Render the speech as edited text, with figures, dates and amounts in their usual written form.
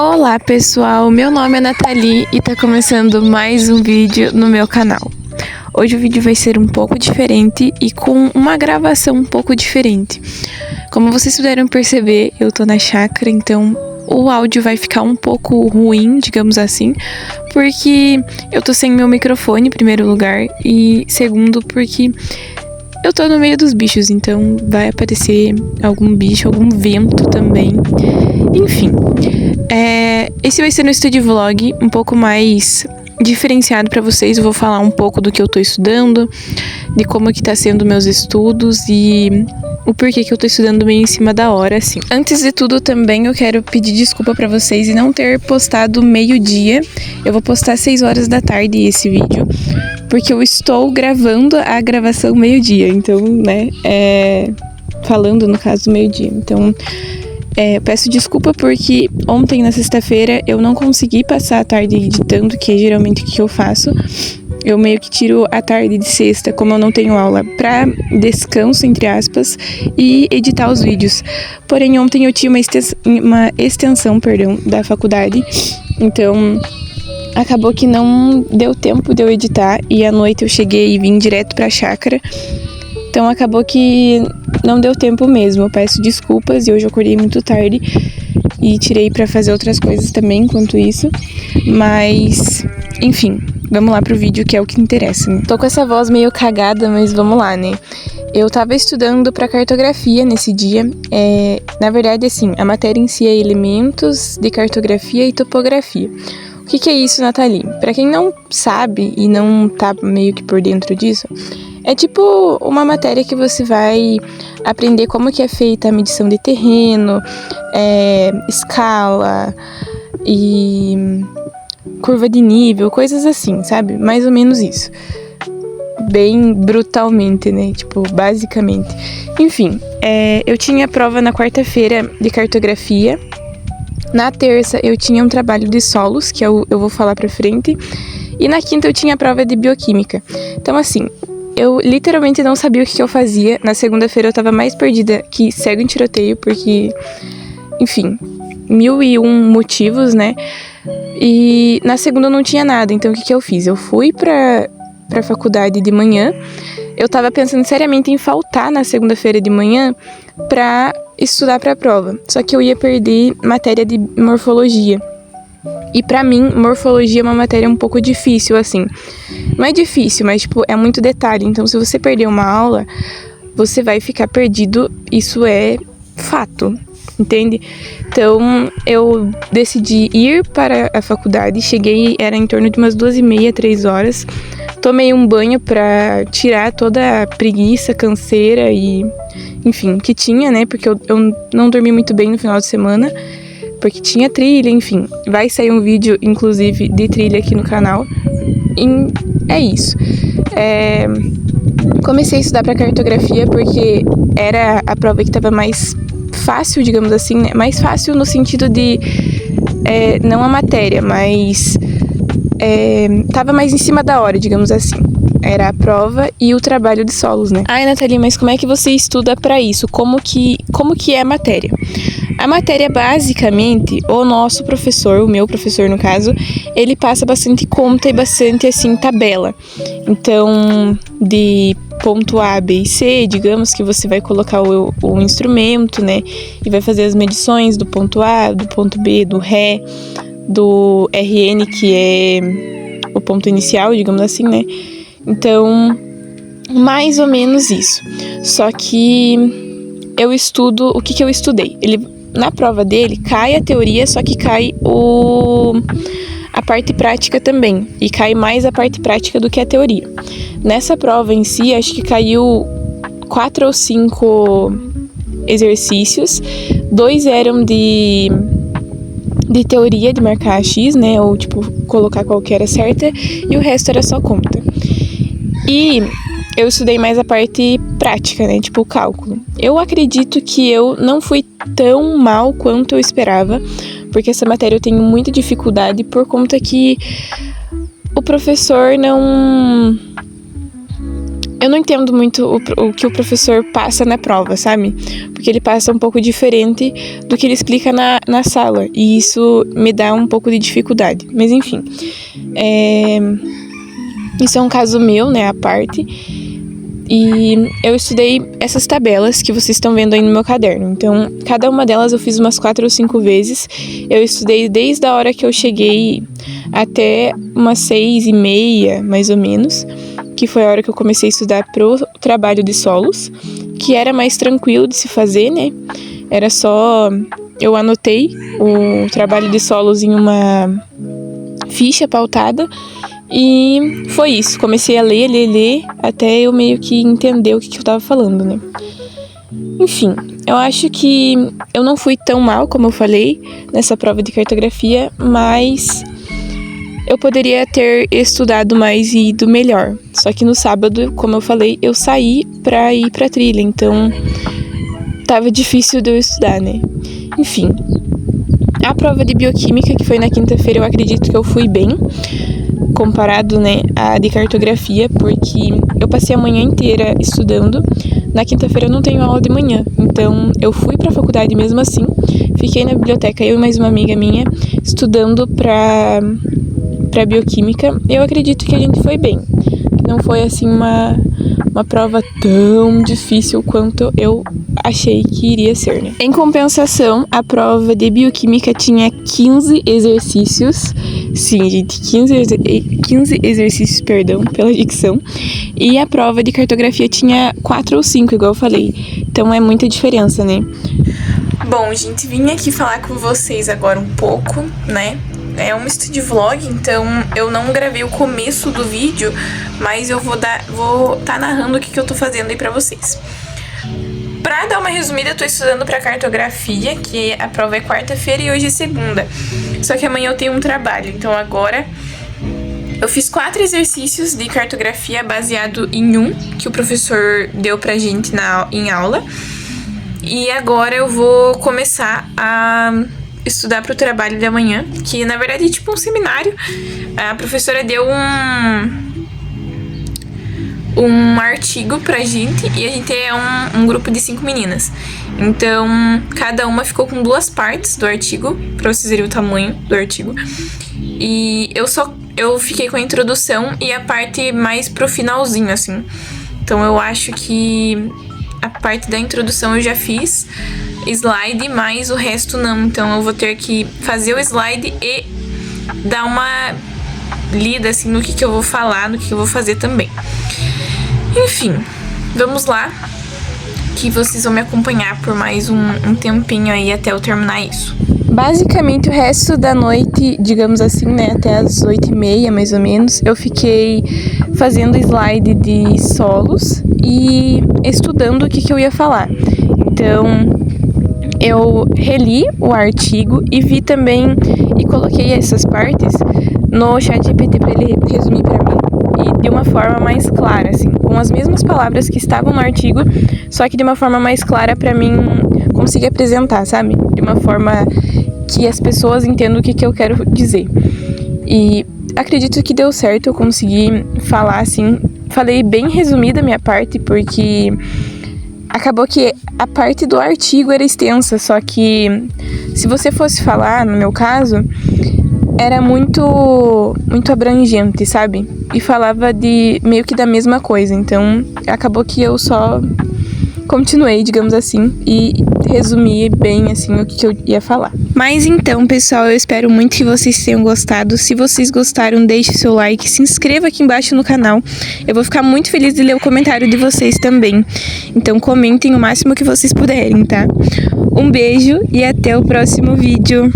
Olá pessoal, meu nome é Nathalie e tá começando mais um vídeo no meu canal. Hoje o vídeo vai ser um pouco diferente e com uma gravação um pouco diferente. Como vocês puderam perceber, eu tô na chácara, então o áudio vai ficar um pouco ruim, digamos assim, porque eu tô sem meu microfone em primeiro lugar e segundo porque eu tô no meio dos bichos, então vai aparecer algum bicho, algum vento também. Enfim, esse vai ser um estúdio vlog um pouco mais diferenciado pra vocês. Eu vou falar um pouco do que eu tô estudando, de como que tá sendo meus estudos e o porquê que eu tô estudando meio em cima da hora, assim. Antes de tudo, também eu quero pedir desculpa pra vocês e não ter postado meio-dia. Eu vou postar 6 horas da tarde esse vídeo, porque eu estou gravando a gravação meio-dia, então, né, falando no caso meio-dia. Então, eu peço desculpa porque ontem, na sexta-feira, eu não consegui passar a tarde editando, que é geralmente o que eu faço. Eu meio que tiro a tarde de sexta, como eu não tenho aula, pra descanso, entre aspas, e editar os vídeos. Porém, ontem eu tinha uma extensão da faculdade, então acabou que não deu tempo de eu editar, e à noite eu cheguei e vim direto pra chácara. Então acabou que não deu tempo mesmo. Eu peço desculpas e hoje eu acordei muito tarde e tirei pra fazer outras coisas também enquanto isso. Mas, enfim, vamos lá pro vídeo que é o que interessa, né? Tô com essa voz meio cagada, mas vamos lá, né? Eu tava estudando pra cartografia nesse dia. Na verdade, assim, a matéria em si é elementos de cartografia e topografia. O que é isso, Nathalie? Pra quem não sabe e não tá meio que por dentro disso, é tipo uma matéria que você vai aprender como que é feita a medição de terreno, escala e curva de nível, coisas assim, sabe? Mais ou menos isso. Bem brutalmente, né? Tipo, basicamente. Enfim, eu tinha prova na quarta-feira de cartografia. Na terça eu tinha um trabalho de solos, que eu vou falar pra frente. E na quinta eu tinha a prova de bioquímica. Então, assim, eu literalmente não sabia o que eu fazia. Na segunda-feira eu tava mais perdida que cego em tiroteio, porque, enfim, 1001 motivos, né? E na segunda eu não tinha nada, então o que eu fiz? Eu fui pra faculdade de manhã. Eu tava pensando seriamente em faltar na segunda-feira de manhã pra estudar pra prova. Só que eu ia perder matéria de morfologia. E pra mim, morfologia é uma matéria um pouco difícil, assim. Não é difícil, mas, tipo, é muito detalhe. Então, se você perder uma aula, você vai ficar perdido. Isso é fato, entende? Então, eu decidi ir para a faculdade. Cheguei, era em torno de umas 2h30, 3 horas. Tomei um banho pra tirar toda a preguiça, canseira e, enfim, que tinha, né? Porque eu não dormi muito bem no final de semana, porque tinha trilha, enfim. Vai sair um vídeo, inclusive, de trilha aqui no canal. E é isso. Comecei a estudar pra cartografia porque era a prova que tava mais fácil, digamos assim, né? Mais fácil no sentido de, não a matéria, mas tava mais em cima da hora, digamos assim. Era a prova e o trabalho de solos, né? Ai, Nathalie, mas como é que você estuda pra isso? Como que é a matéria? A matéria, basicamente, o nosso professor, o meu professor no caso, ele passa bastante conta e bastante, assim, tabela. Então, de ponto A, B e C, digamos que você vai colocar o instrumento, né? E vai fazer as medições do ponto A, do ponto B, do Ré, do RN, que é o ponto inicial, digamos assim, né? Então, mais ou menos isso. Só que eu estudo... O que eu estudei? Na prova dele, cai a teoria, só que cai a parte prática também. E cai mais a parte prática do que a teoria. Nessa prova em si, acho que caiu 4 ou 5 exercícios. 2 eram de teoria, de marcar X, né? Ou, tipo, colocar qual que era certa. E o resto era só conta. E eu estudei mais a parte prática, né? Tipo, o cálculo. Eu acredito que eu não fui tão mal quanto eu esperava, porque essa matéria eu tenho muita dificuldade por conta que o professor eu não entendo muito o que o professor passa na prova, sabe? Porque ele passa um pouco diferente do que ele explica na sala. E isso me dá um pouco de dificuldade. Mas enfim, isso é um caso meu, né, à parte. E eu estudei essas tabelas que vocês estão vendo aí no meu caderno. Então, cada uma delas eu fiz umas 4 ou 5 vezes. Eu estudei desde a hora que eu cheguei até umas 6h30, mais ou menos, que foi a hora que eu comecei a estudar pro trabalho de solos, que era mais tranquilo de se fazer, né? Era só... Eu anotei o trabalho de solos em uma ficha pautada e foi isso. Comecei a ler, até eu meio que entender o que eu tava falando, né? Enfim, eu acho que eu não fui tão mal, como eu falei, nessa prova de cartografia, mas eu poderia ter estudado mais e ido melhor. Só que no sábado, como eu falei, eu saí pra ir pra trilha, então tava difícil de eu estudar, né? Enfim, a prova de bioquímica, que foi na quinta-feira, eu acredito que eu fui bem, comparado, né, à de cartografia, porque eu passei a manhã inteira estudando. Na quinta-feira eu não tenho aula de manhã, então eu fui pra faculdade mesmo assim, fiquei na biblioteca, eu e mais uma amiga minha, estudando pra bioquímica. Eu acredito que a gente foi bem. Não foi assim uma prova tão difícil quanto eu achei que iria ser, né? Em compensação, a prova de bioquímica tinha 15 exercícios. Sim, gente, 15 exercícios, perdão pela dicção. E a prova de cartografia tinha 4 ou 5, igual eu falei. Então é muita diferença, né? Bom, gente, vim aqui falar com vocês agora um pouco, né? É um estúdio vlog, então eu não gravei o começo do vídeo, mas eu vou tá narrando o que eu tô fazendo aí pra vocês. Pra dar uma resumida, eu tô estudando pra cartografia, que a prova é quarta-feira e hoje é segunda. Só que amanhã eu tenho um trabalho, então agora eu fiz 4 exercícios de cartografia baseado em um que o professor deu pra gente em aula. E agora eu vou começar a estudar para o trabalho de amanhã, que na verdade é tipo um seminário. A professora deu um artigo pra gente e a gente é um grupo de 5 meninas. Então, cada uma ficou com 2 partes do artigo, pra vocês verem o tamanho do artigo. E eu fiquei com a introdução e a parte mais pro finalzinho, assim. Então, eu acho que a parte da introdução eu já fiz slide, mas o resto não. Então eu vou ter que fazer o slide e dar uma lida assim no que eu vou falar, no que eu vou fazer também. Enfim, vamos lá, que vocês vão me acompanhar por mais um tempinho aí até eu terminar isso. Basicamente o resto da noite, digamos assim, né, até as 8h30 mais ou menos, eu fiquei fazendo slide de solos e estudando o que eu ia falar. Então eu reli o artigo e vi também e coloquei essas partes no ChatGPT para ele resumir para mim e de uma forma mais clara, assim, com as mesmas palavras que estavam no artigo, só que de uma forma mais clara para mim conseguir apresentar, sabe? De uma forma que as pessoas entendam o que eu quero dizer. E acredito que deu certo, eu consegui falar assim, falei bem resumida a minha parte, porque acabou que a parte do artigo era extensa, só que se você fosse falar, no meu caso, era muito abrangente, sabe? E falava de meio que da mesma coisa, então acabou que eu só continuei, digamos assim, e resumi bem assim o que eu ia falar. Mas então, pessoal, eu espero muito que vocês tenham gostado. Se vocês gostaram, deixe seu like, se inscreva aqui embaixo no canal. Eu vou ficar muito feliz de ler o comentário de vocês também. Então comentem o máximo que vocês puderem, tá? Um beijo e até o próximo vídeo.